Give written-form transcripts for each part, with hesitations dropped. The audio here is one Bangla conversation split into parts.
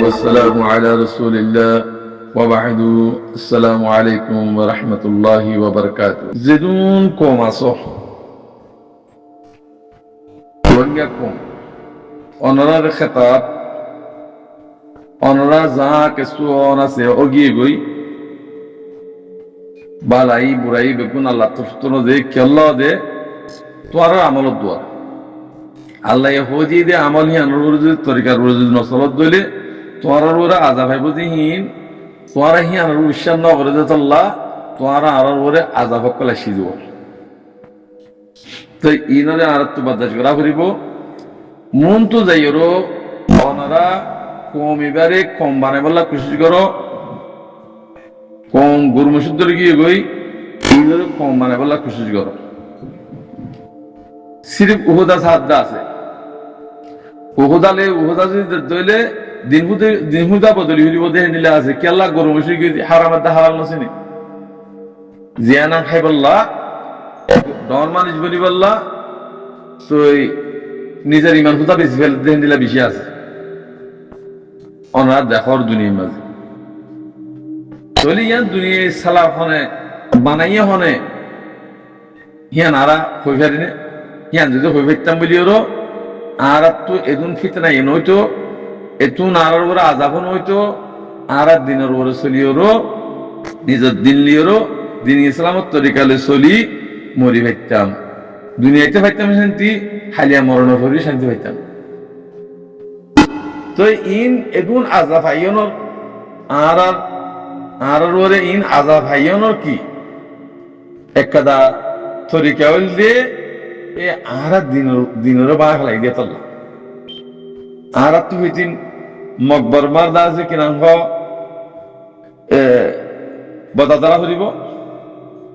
والسلام على رسول الله وبعد السلام عليكم ورحمة الله وبركاته زدون كوم أصح ونجاكم أنرى الخطاب أنرى زاك السوء نسي أجيبي بالاي براي بكون الله تفتنو دي كالله دي توارى عمل الدوار আল্লাহ ইহুদি দে আমল হি অনুরোধ তরিকার রোজ নসলত দলে তোয়ারার ওরা আযাব হয় বুঝিহীন তোয়ারা হি অনুরোধ উশান নগরে দে আল্লাহ তোয়ারা আরর ওরে আযাব কলা সিজু তো ইনরে আর তো বাদাস করা করিব মন তো যাইরো ওনারা কমিবারে কম বানাই বলা কোশিশ করো কম গুরমুশুদ্ধ গিয়ে গই ইনরে কম বানাই বলা কোশিশ করো সিরিফ উহুদা সাদা আছে উহুদালে উহুদা যদি দইলে দিনহুদা বদলি হইব দেহ নিলে আছে কেল্লা গরম হইছে কি হারামাত হালাল নছিনি জিয়ানা খাইবাল্লা ডর মানুষ বলিবাল্লা তো নিজের ইমান হুদা বেশি ফেল দেহ নিলে বেশি আছে অনার দেখর দুনিয়ার মাঝে চলি ইয়ান দুনিয়ায় সালাফ হনে বানাইয়া হনে হিয়ান আরা হই ফেরিনে হিয়ান যদি হই ফেরতাম বলিওরো আর তো এদুন ফিতনা এন হইতো এতুন আর ওরা আজাবন হইতো আর দিনের ওরে চলিওরো নিজের দিন লিওরো দিন ইসলামত তরিকালে চলি মরি ভাইতাম দুনিয়াতে ভাইতাম শান্তি হালিয়া মরণ করি শান্তি ভাইতাম তো ইন এদুন আজাব আইয়নর আর ওরে ইন আজাব আইয়নর কি একদা তরিকা হইল দে এ আরা দিনের বা খেলাই দিয়ে তল্লা আর তো হইতিন মকবর মারদা আছে কিনাঙ্গ বদা দ্বারা করিব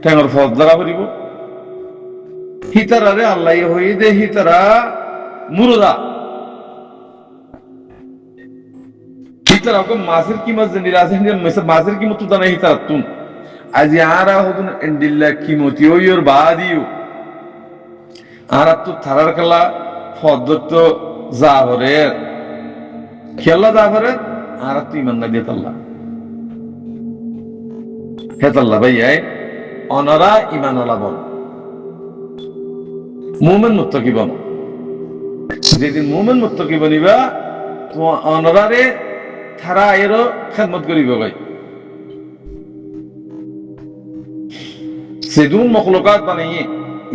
ঠেঙর ফল দ্বারা করিব হিতারারে আল্লাহ হই দে হিতারা মুরদা হিতারা ওকে মাছের কিমত জানিরা আছে মাছের কিমত তো জানা হিতারা তুন আজি আরা হতুন এন্ডিল্লা কিমতি ওইর বাদিও আর তো থারার খেলা পদ্ধত জাহরের খেলা জাহরের আর তো ইমান না দিয়ে তাল্লা হে তাল্লা ভাই অনারা ইমান আলা বল মুমিন মুত্তাকি বন যেদিন মুমিন মুত্তাকি বনিবা তো অনারারে থারা এরও খেদমত করিব ভাই সেদুন মখলুকাত বানাইয়ে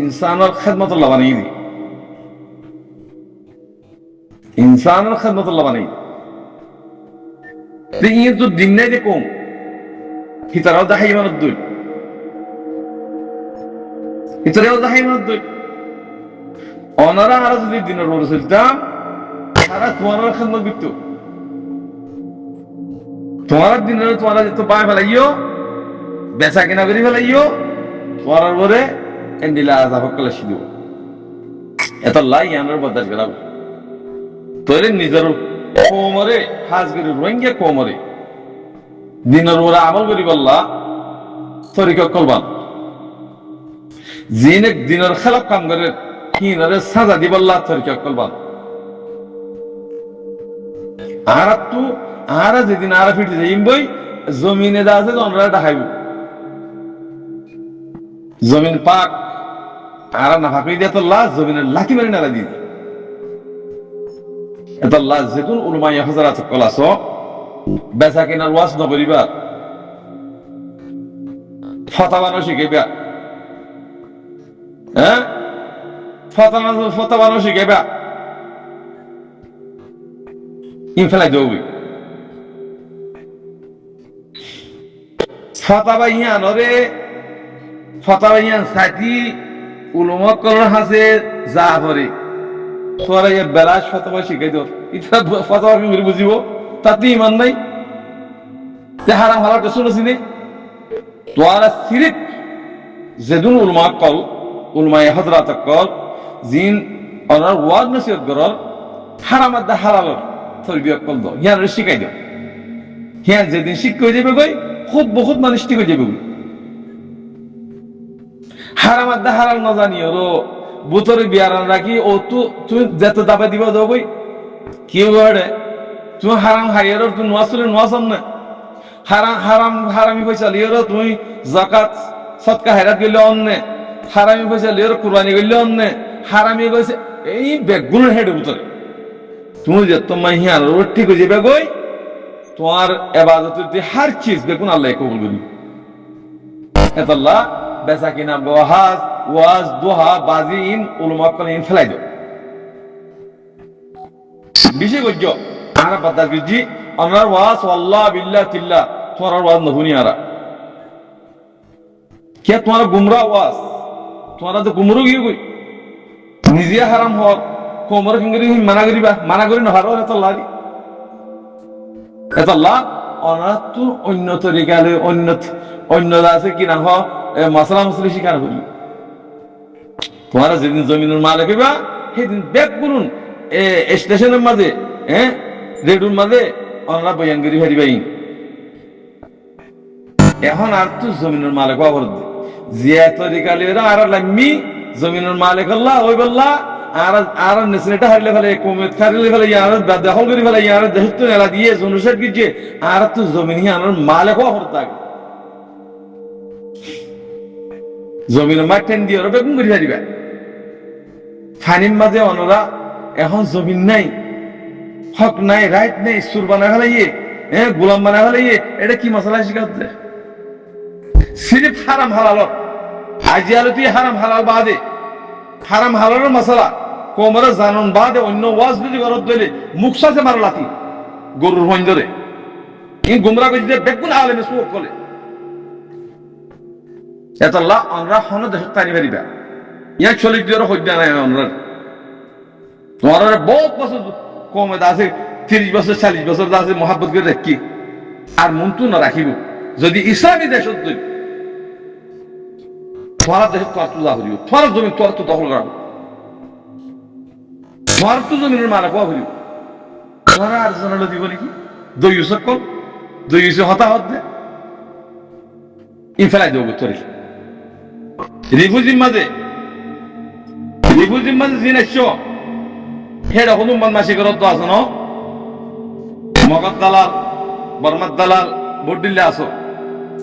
ইনসানের খেদমতুল্লাহ বানাই দি ইনসানের খেদমতুল্লাহ বানাই ইয়ে তো দিন নাই দেখুন হিতারাও দেখাই মানত দুই হিতারাও দেখাই মানত দুই অনারা আর যদি দিনের ওপরে চলতাম তারা তোমার খেদমত করতো তোমার দিনের তোমার যেত পায়ে ফেলাইও বেচা কিনা করি ফেলাইও তোমার ওপরে এন্ডিলা আযাব কলা সিদু এত লাই ইয়ানোর বদাস গরাব তোরে নিজের কোমরে হাজ করে রোহিঙ্গা কোমরে দিনের ওরা আমল করি বললা তরিকা কলবান জিনে দিনের খেলাপ কাম করে কিনারে সাজা দি বললা তরিকা কলবান আর তো আর যেদিন আর ফিট যাইম বই জমিনে দা আছে জনরা দেখাইব জমিন পাক আর না ফাঁকি দিয়ে তো লাশ জমিনের লাঠি মারি নাড়া দিয়ে এত লাশ যেতুন উলমাই হাজার কলাস বেচা কেনার ওয়াজ নকরিবা ফতাবানো শিখাইবা হ্যাঁ ফতাবানো শিখাইবা ইন ফেলাই দেবি ফতাবা ইয়ান রে ফতাবা ইয়ান সাথী উলমা করার হাসে যা করে তোরা এই বেলাস ফতোয়া শিখাই দর এটা ফতোয়া কি করে বুঝিব তাতে ইমান নাই তে হারাম হালাল শুনছি নে তোরা সিরিফ যেদুন উলমা কল উলমায়ে হযরত কল জিন অনার ওয়াজ নসিহত করর হারাম দা হালাল তরবিয়ত কল দাও ইয়ার শিখাই দাও হিয়া যেদিন শিক্ষা যাবে কই খুব বহুত মানুষ ঠিক হয়ে যাবে হারাম দা হালাল না জানিও রো বুতরে বিয়ারান রাখি ও তো তুমি যত দাবা দিবা দাও বই কি ওরে তুমি হারাম হাইয়ার তুমি নোয়াসলে নোয়াসাম না হারামি পয়সা লিয়ার তুমি জাকাত সৎকা হেরাত গেলে অন্যে হারামি পয়সা লিয়ার কুরবানি গেলে অন্যে হারামি কইছে এই বেগুনের হেডের ভিতরে তুমি যে তোমার হিয়ার ঠিক হয়ে যাবে গই তোমার এবাদতের হার চিজ বেগুন আল্লাহ কবুল করি এতাল্লাহ বেচা কিনা বহাজ ওয়াজ দোহা বাজিন উলমা কলিন ফেলাই দাও বিশেষ কইজ আর বাদার গজি আমার ওয়াজ আল্লাহ বিল্লাহ তিল্লাহ তোমার ওয়াজ নহুনি আরা কে তোমার গুমরা ওয়াজ তোমার তো গুমরু গিয়ে কই নিজে হারাম হওয়ার কোমর ফিঙ্গরি মানা করি না হারো এতাল্লাহ অনাথ অন্য তরিকালে অন্য আছে কিনা হ মশলা মশলি শিকার করি তোমার যেদিন জমিনের মালিক হইবা সেদিন ব্যাগ করুন স্টেশনের মাঝে রেডুর মাঝে অনরা বয়ানগিরি হারিবাই এখন আর তো জমিনের মালিক অবর জিয়া তরিকালে আর লাম্মি জমিনের মালিক আল্লাহ ওই বললা আর নেসনেটা হারলে ফেলে কমেত খারিলে ফেলে ইয়ার দখল করে ফেলে ইয়ার দেশত এলা দিয়ে জনসার গিয়ে আর তো জমিন আর মালিক অবর থাকে জমিনের মাঠেন দিয়ে ওরা বেগুন করে হারিবা ফানির মাঝে অনরা এখন জমিন নাই হক নাই রাইট নেই সুর বানা ফেলাইয়ে গোলাম বানা ফেলাইয়ে এটা কি মশলা শিখাচ্ছে সিরিফ হারাম হালাল আজি আলতি হারাম হালাল বাদে হারাম হালালের মশলা কোমরে জানন বাদে অন্য ওয়াজ যদি গরত দিলে মুখসাতে মারা লাতি গরুর হইন ধরে এই গুমরা করে যে বেগুন আলেমে সুক করে এতাল্লাহ আমরা হন দেশ তারি পারিবা ইয়া চলে দিয়ে হইডা নাই আমরা তোমার বহুত বছর কমে আছে 30 বছর 40 বছর আছে মহাব্বত করে রাখি আর মন্তু না রাখিব যদি ইসলামী দেশ তোমার দেশ তোর তুলা হইব তোমার জমি তোর তো দখল করা তোমার তো জমিনের মালিক হইব তোমার আর জানালো দিব নাকি দই সকল দই হতাহত দে ই ফেলাই দেব তোর রিফুজির মাঝে জিনিস হেডা হনুমান মাসি করত তো আছো ন মগদ দালাল বর্মার দালাল বডিল্লে আসো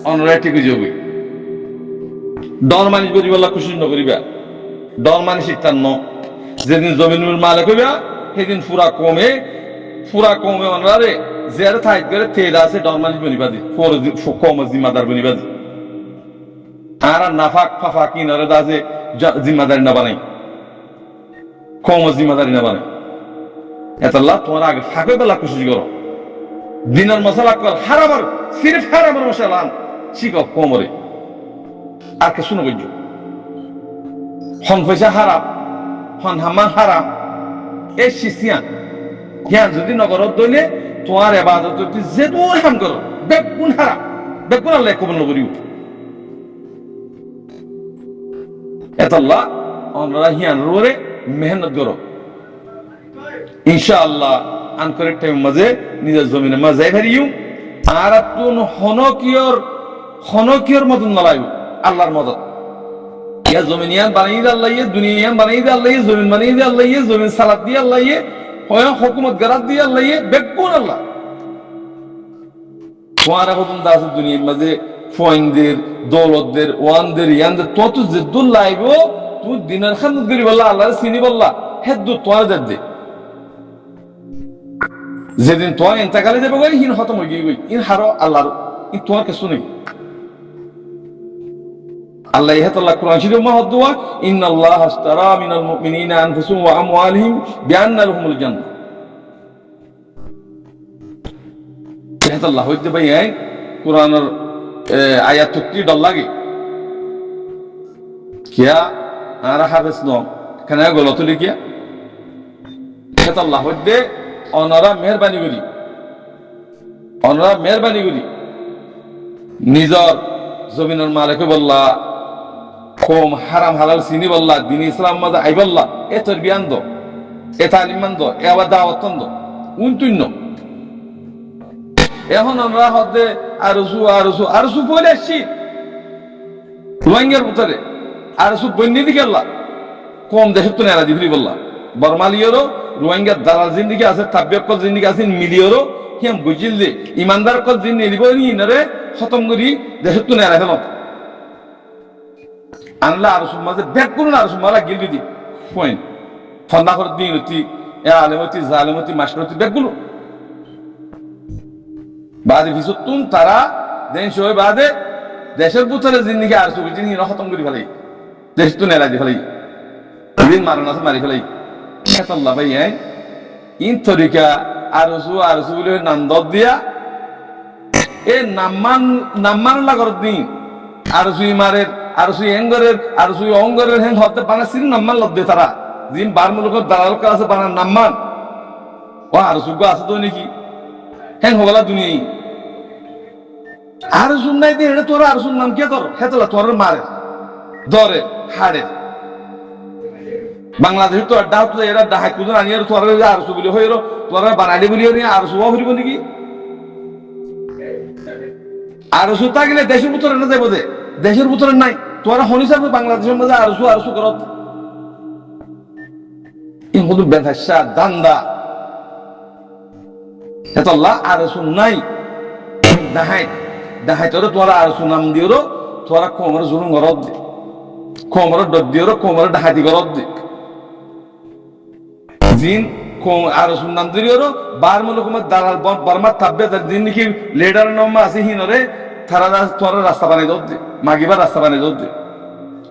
অনরা ঠিক যাবি ডর মানিস করি বললা খুশি নকরিবা ডর মানিস ইত্যান্ন যেদিন জমিনুর মালিক হইবা সেদিন ফুরা কমে অনরারে জেরে থাইত করে তেলা আছে ডর মানিস বনিবাদি কম জিম্মাদার বনিবাদি আর নাফাক ফাফা কিনারে আছে জিম্মাদারি না বানাই কম জিম্মাদারি না বানাই এতাল্লাহ তোমার আগে ফাঁকে বেলা খুশি করো দিনের মশলা কর হারাবার সিরিফ হারাবার মশলা আন শিখো কোমরে আর কে শুনো গজ্জ হন পয়সা হারাম হন হামা হারাম এই শিশিয়ান জ্ঞান যদি নগরত দইলে তোমার এবাদত যে দূর হাম করো বেগুন হারাম বেগুন আল্লাহ কবুল নকরিও এতাল্লাহ আমরা হিয়ান রোরে মেহনত করো ইনশাআল্লাহ আনকরেক্ট টাইম মাঝে নিজের জমিনে মাঝে ফেরিও আর তুন হনকিয়র মতন নলাইও আল্লাহর মদত ইয়া জমিনিয়ান বানাই দে আল্লাহ দুনিয়ান বানাই দে আল্লাহ জমিন বানাই দে আল্লাহ জমিন সালাত দিয়ে আল্লাহ হয় হুকুমত গারাত দিয়ে আল্লাহ বেকুন আল্লাহ তোমার মতন দাস দুনিয়ার মাঝে ফয়েনদের দৌলতদের ওয়ানদের ইয়ানদের তত জিদ্দুল লাইব তুই দিনের খান্দত করি বললা আল্লাহর চিনি বললা হেদ্দু তোমার দে যেদিন তোমার ইন্তেকালে যাবে গই হিন খতম হয়ে গই ইন হারো আল্লাহর ইন তোমার কিছু নেই আল্লাহ ইহাতাল্লাহ কুরআন শরীফ মহদ্দুয়া ইন্নাল্লাহা আশতারা মিনাল মুমিনিনা আনফুসাহুম ওয়া আমওয়ালিহিম বিআন্না লাহুমুল জান্নাহ ইহাতাল্লাহ হইতে ভাই কুরআনের আয়াত কি ডল লাগে কিয়া আর হাফেজ নো কেন গলত লিখিয়া ইহাতাল্লাহ হইতে অনরা মেহরবানি করি নিজর জমিনের মালিক বললা কম হারাম হালাল চিনি বললা দিন ইসলাম মাঝে আই বললা এ তোর বিয়ান দো এ তালিমান দো এ আবার দাওয়াত দো উনতুন্য এখন আমরা হতে আরসু বলে আসছি রোহিঙ্গার ভিতরে আরসু বন্যি দিকে আল্লাহ কম দেশের তো নেলা দিবি বললা বর্মালিয়েরও রোহিঙ্গা দালাল জিন্দিগি আছে তাব্যকল জিন্দিগি আছে মিলিয়রও হিয়াম বুঝিল যে ইমানদার কল জিন নিলিব ইনারে খতম করি দেশত তো নেরা ফেলত আনলা আর সমাজে ব্যাক করুন আর সমালা গিলবি দি পয়েন্ট ফন্দা করে দিন অতি এ আলেমতি জালেমতি মাসরতি ব্যাকগুলো বাদে ভিসতুন তারা দেন সই বাদে দেশের পুতরে জিন্দিগি আর সুবি জিনি খতম করি ফেলাই দেশ তো নেরা দি ফেলাই দিন মারণ আছে মারি ফেলাই আল্লাহ ভাই ইন তরিকা আরসু বলে নাম দর দিয়া এ নাম্মান লাগর দিন আরসুই মারের আরসুই এঙ্গরের আরসুই অঙ্গরের হ্যাং হতে বানাসির নাম্মান লদ্দে তারা দিন বার মুলুকের দালাল আছে বানার নাম্মান ও আরসুগ আছে তো নাকি হ্যাং হগলা দুনিয়াই আরসুন নাই দিয়ে এটা তোর আরসুন নাম কে তোর হেতলা তোর মারে দরে হাড়ে বাংলাদেশ তো আড্ডা হতো এরা ডাহাই কুজন আনিয়ার তোরা আরসু বলি হইল তোরা বানালি বলি আরসু হরিব নাকি আরসু থাকলে দেশের ভিতরে না যাইব যে দেশের ভিতরে নাই তোরা হনিসার বাংলাদেশের মধ্যে আরসু করত ইহুদু বেধাসা দান্দা হেতল্লাহ আরসু নাই ডাহাই তোরা আরসু নাম দিও তোরা কোমর জুলুম গরত দে কোমর ডর দিও কোমর ডাহাতি গরত দে জিন আর সুনাম দিরিওর বার মুলুকুমত দালাল বর্মা তাব্বে দিন নাকি লিডার নম্মা আছে হিনরে থারা তোরা রাস্তা বানাই দে মাগিবা রাস্তা বানাই দে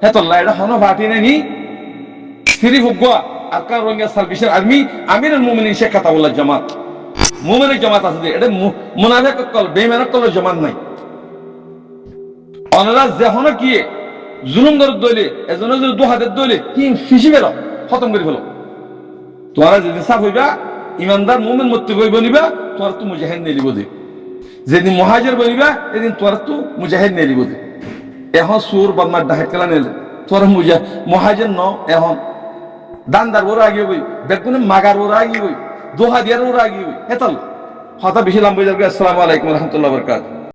হে তো লাইডা হনো ফাটি নেনি সিরি হুগা আরকান রোহিঙ্গা সার্ভিসের আর্মি আমিরুল মুমিনিন শেখ কাতাবুল্লাহ জামাত মুমিনের জামাত আছে এটা মুনাফিক কল বেঈমানের কল জামাত নাই অনরা যখন কি জুলুম করে দইলে এজন্য যদি দু হাতের দইলে কি ফিসি বেরো খতম করে ফেলো তোরা যেদিন সাফ হইবা ইমানদার মুমিন মত্তি কই বনিবা তোরা তো মুজাহিদ নেলিব দে যেদিন মুহাজির বনিবা এদিন তোরা তো মুজাহিদ নেলিব দে এখন সুর বদমার ডাহাত কেলা নেলে তোরা মুহাজির ন এখন দানদার ওরা আগিয়ে বই বেগুনে মাগার ওরা আগিয়ে বই দোহা দিয়ার ওরা আগিয়ে বই এতল কথা বেশি লম্বা যাবে। আসসালামু আলাইকুম রহমতুল্লাহ বরকাত।